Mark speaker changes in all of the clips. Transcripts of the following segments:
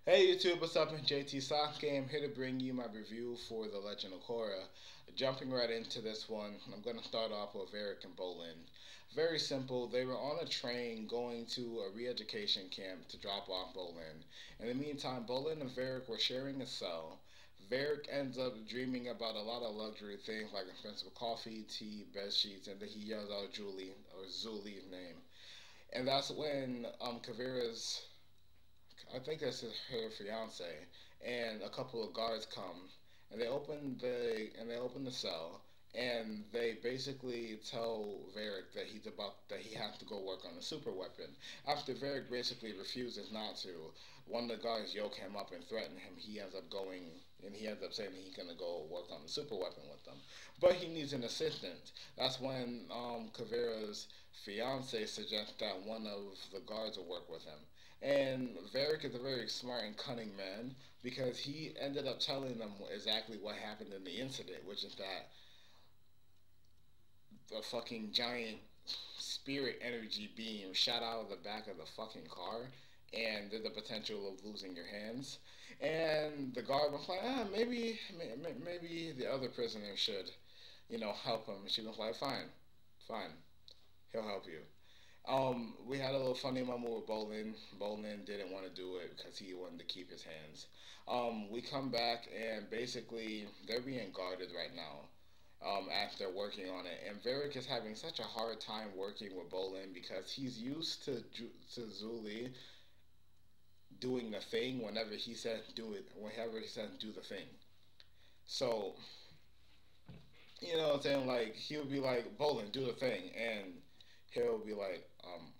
Speaker 1: Hey YouTube, what's up? It's JT Sasuke. I'm here to bring you my review for The Legend of Korra. Jumping right into this one, I'm going to start off with Varric and Bolin. Very simple. They were on a train going to a re-education camp to drop off Bolin. In the meantime, Bolin and Varric were sharing a cell. Varric ends up dreaming about a lot of luxury things like expensive coffee, tea, bed sheets, and then he yells out Julie or Zuli's name. And that's when Kavira's I think that's her fiance, and a couple of guards come, and they open the cell, and they basically tell Varric that he has to go work on the super weapon. After Varric basically refuses not to, one of the guards yoke him up and threaten him. He ends up going and he ends up saying that he's gonna go work on the super weapon with them, but he needs an assistant. That's when Kavira's fiance suggests that one of the guards will work with him. And Varric is a very smart and cunning man because he ended up telling them exactly what happened in the incident, which is that a fucking giant spirit energy beam shot out of the back of the fucking car, and there's the potential of losing your hands. And the guard was like, maybe the other prisoner should, help him. And she was like, fine, he'll help you. We had a little funny moment with Bolin. Bolin didn't want to do it because he wanted to keep his hands. We come back and basically they're being guarded right now. After working on it, and Varric is having such a hard time working with Bolin because he's used to Zuli doing the thing whenever he says do it, whenever he says do the thing. So you know what I'm saying? Like he'll be like, Bolin, do the thing, and he'll be like,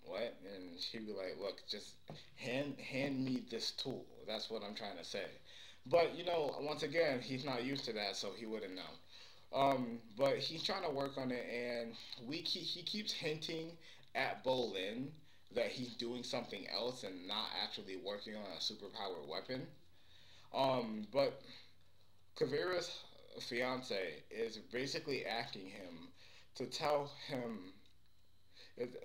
Speaker 1: what? And she'll be like, look, just hand me this tool. That's what I'm trying to say. But once again, he's not used to that, so he wouldn't know. But he's trying to work on it, and he keeps hinting at Bolin that he's doing something else and not actually working on a superpowered weapon. But Kavira's fiance is basically asking him to tell him.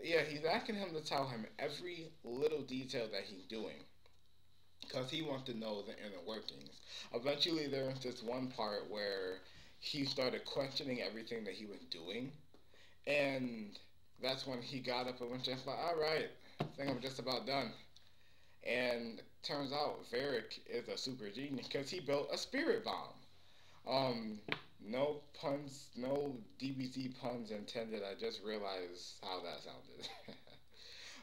Speaker 1: Yeah, he's asking him to tell him every little detail that he's doing because he wants to know the inner workings. Eventually, there was this one part where he started questioning everything that he was doing, and that's when he got up and went just like, "All right, I think I'm just about done." And turns out Varric is a super genius because he built a spirit bomb. Um, no puns, no DBZ puns intended. I just realized how that sounded.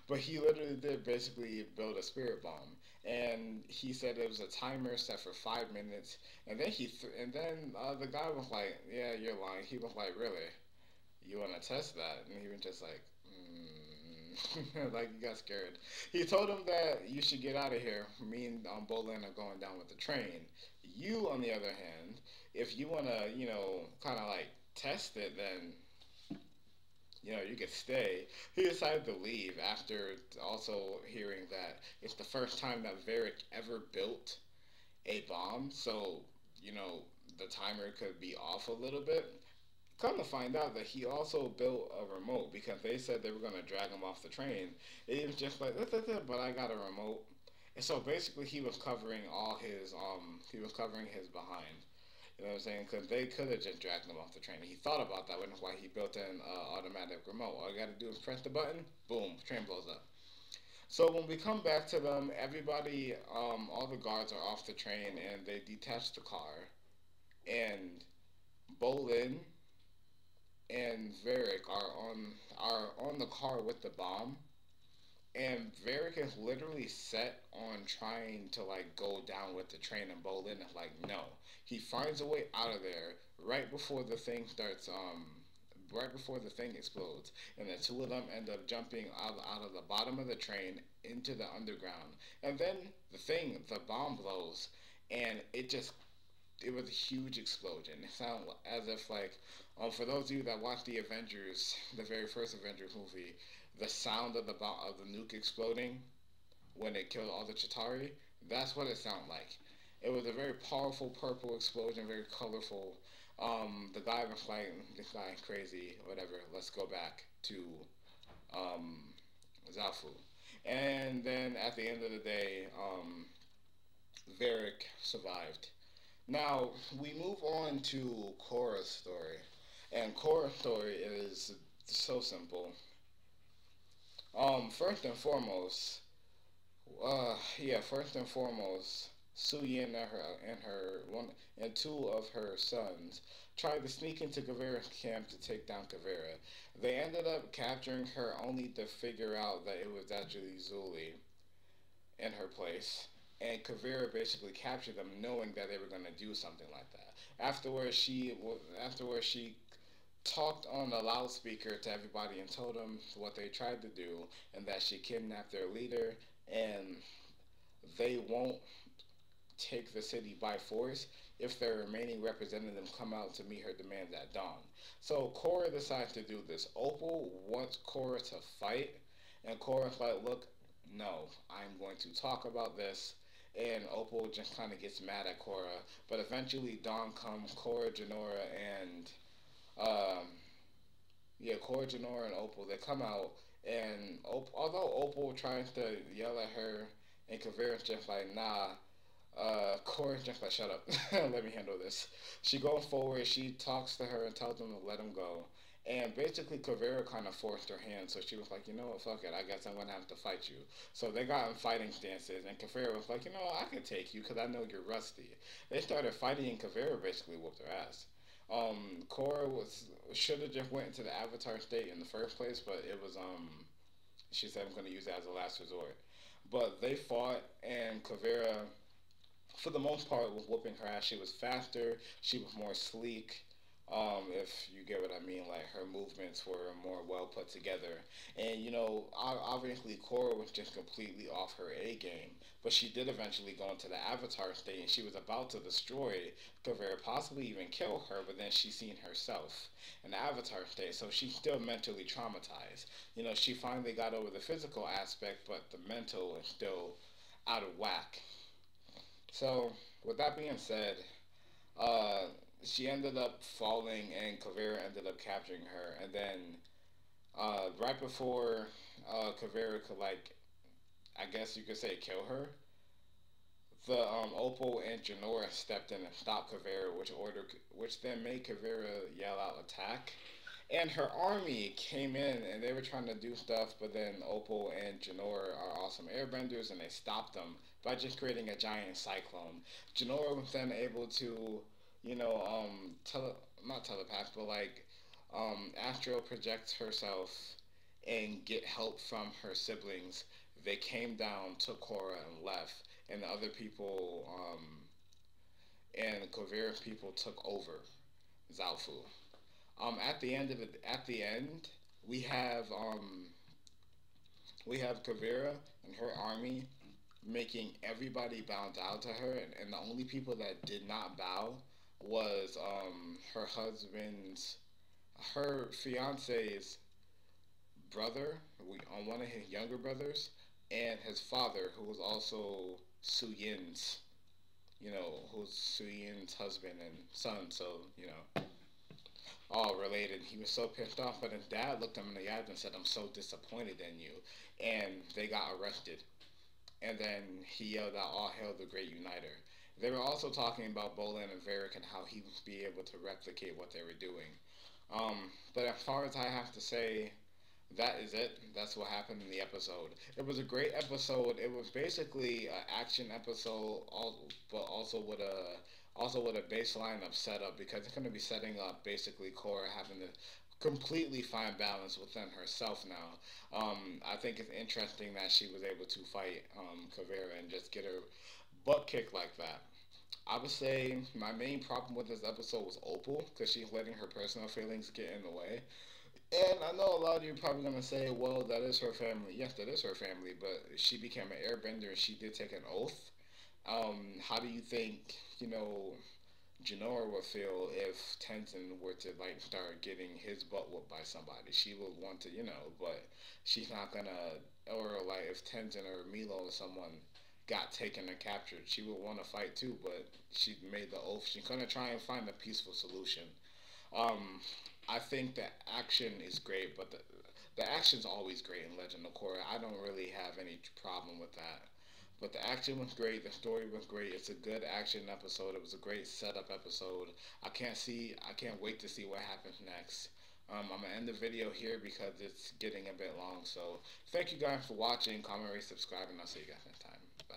Speaker 1: But he literally did basically build a spirit bomb, and he said it was a timer set for 5 minutes. And then the guy was like, "Yeah, you're lying." He was like, "Really? You want to test that?" And he was just like, like he got scared. He told him that you should get out of here. Me and Bolin are going down with the train. You, on the other hand, if you want to, kind of like test it, then you could stay. He decided to leave after also hearing that it's the first time that Varric ever built a bomb, so you know the timer could be off a little bit. Come to find out that he also built a remote because they said they were gonna drag him off the train. He was just like, but I got a remote. And so basically, he was covering his behind. You know what I'm saying? Because they could have just dragged him off the train. He thought about that, which is why he built an automatic remote. All you got to do is press the button, boom, train blows up. So when we come back to them, everybody, all the guards are off the train, and they detach the car. And Bolin and Varric are on the car with the bomb, and Varric is literally set on trying to like go down with the train, and Bolin is like, no. He finds a way out of there right before the thing starts. Right before the thing explodes, and the two of them end up jumping out of the bottom of the train into the underground, and then the bomb blows, and it was a huge explosion. It sounded as if like, for those of you that watched the Avengers, the very first Avengers movie, the sound of the nuke exploding when it killed all the Chitauri, that's what it sounded like. It was a very powerful purple explosion, very colorful. The guy was like, "This guy is crazy, whatever. Let's go back to um, Zafu." And then at the end of the day, Varric survived. Now we move on to Korra's story, and Korra's story is so simple. First and foremost, first and foremost, Su Yin and her one and two of her sons tried to sneak into Kavera's camp to take down Kavera. They ended up capturing her only to figure out that it was actually Zuli in her place. And Kavera basically captured them, knowing that they were going to do something like that. Afterwards, she talked on a loudspeaker to everybody and told them what they tried to do, and that she kidnapped their leader, and they won't take the city by force if their remaining representatives come out to meet her demands at dawn. So Korra decides to do this. Opal wants Korra to fight, and Korra's like, look, no, I'm going to talk about this. And Opal just kind of gets mad at Korra, but eventually dawn comes. Korra, Janora, and um, yeah, Korra, Janora, and Opal, they come out, and although Opal tries to yell at her, and Kavera's just like, nah, Korra's just like, shut up, let me handle this. She goes forward, she talks to her and tells them to let him go. And basically, Kavera kind of forced her hand, so she was like, you know what, fuck it, I guess I'm gonna have to fight you. So they got in fighting stances, and Kavera was like, you know what, I can take you because I know you're rusty. They started fighting, and Kavera basically whooped her ass. Korra was should have just went into the Avatar state in the first place, but it was she said I'm going to use it as a last resort. But they fought, and Kavera, for the most part, was whooping her ass. She was faster. She was more sleek. If you get what I mean, like her movements were more well put together. And obviously, Korra was just completely off her A game. But she did eventually go into the Avatar state, and she was about to destroy Kavera, possibly even kill her. But then she seen herself in the Avatar state, so she's still mentally traumatized. She finally got over the physical aspect, but the mental is still out of whack. So, with that being said, uh, she ended up falling, and Kavera ended up capturing her. And then, right before Kavera could, like, I guess you could say, kill her, the Opal and Janora stepped in and stopped Kavera, which then made Kavera yell out attack. And her army came in and they were trying to do stuff, but then Opal and Janora are awesome airbenders and they stopped them by just creating a giant cyclone. Janora was then able to, not telepath, but like astral project herself and get help from her siblings. They came down, took Korra, and left, and the other people, and Kavera's people took over Zalfu. At the end, we have um, we have Kavera and her army making everybody bow down to her, and the only people that did not bow was her husband's, her fiance's brother, one of his younger brothers, and his father, who was also Su Yin's, who's Su Yin's husband and son. So all related. He was so pissed off, but his dad looked him in the eyes and said, "I'm so disappointed in you," and they got arrested. And then he yelled out, "All hail the great uniter." They were also talking about Bolin and Varric and how he would be able to replicate what they were doing. But as far as I have to say, that is it. That's what happened in the episode. It was a great episode. It was basically an action episode, but also with a baseline of setup, because it's going to be setting up basically Korra having to completely find balance within herself now. I think it's interesting that she was able to fight Kavera and just get her butt kicked like that. I would say my main problem with this episode was Opal, because she's letting her personal feelings get in the way. And I know a lot of you are probably going to say, well, that is her family. Yes, that is her family, but she became an airbender and she did take an oath. How do you think, Janora would feel if Tenzin were to, like, start getting his butt whooped by somebody? She would want to, but she's not going to, or like if Tenzin or Milo or someone got taken and captured, she would want to fight too, but she made the oath. She's going to try and find a peaceful solution. Um, I think the action is great, but the action's always great in Legend of Korra. I don't really have any problem with that. But the action was great. The story was great. It's a good action episode. It was a great setup episode. I can't wait to see what happens next. I'm gonna end the video here because it's getting a bit long. So thank you guys for watching. Comment, rate, subscribe, and I'll see you guys next time. Bye.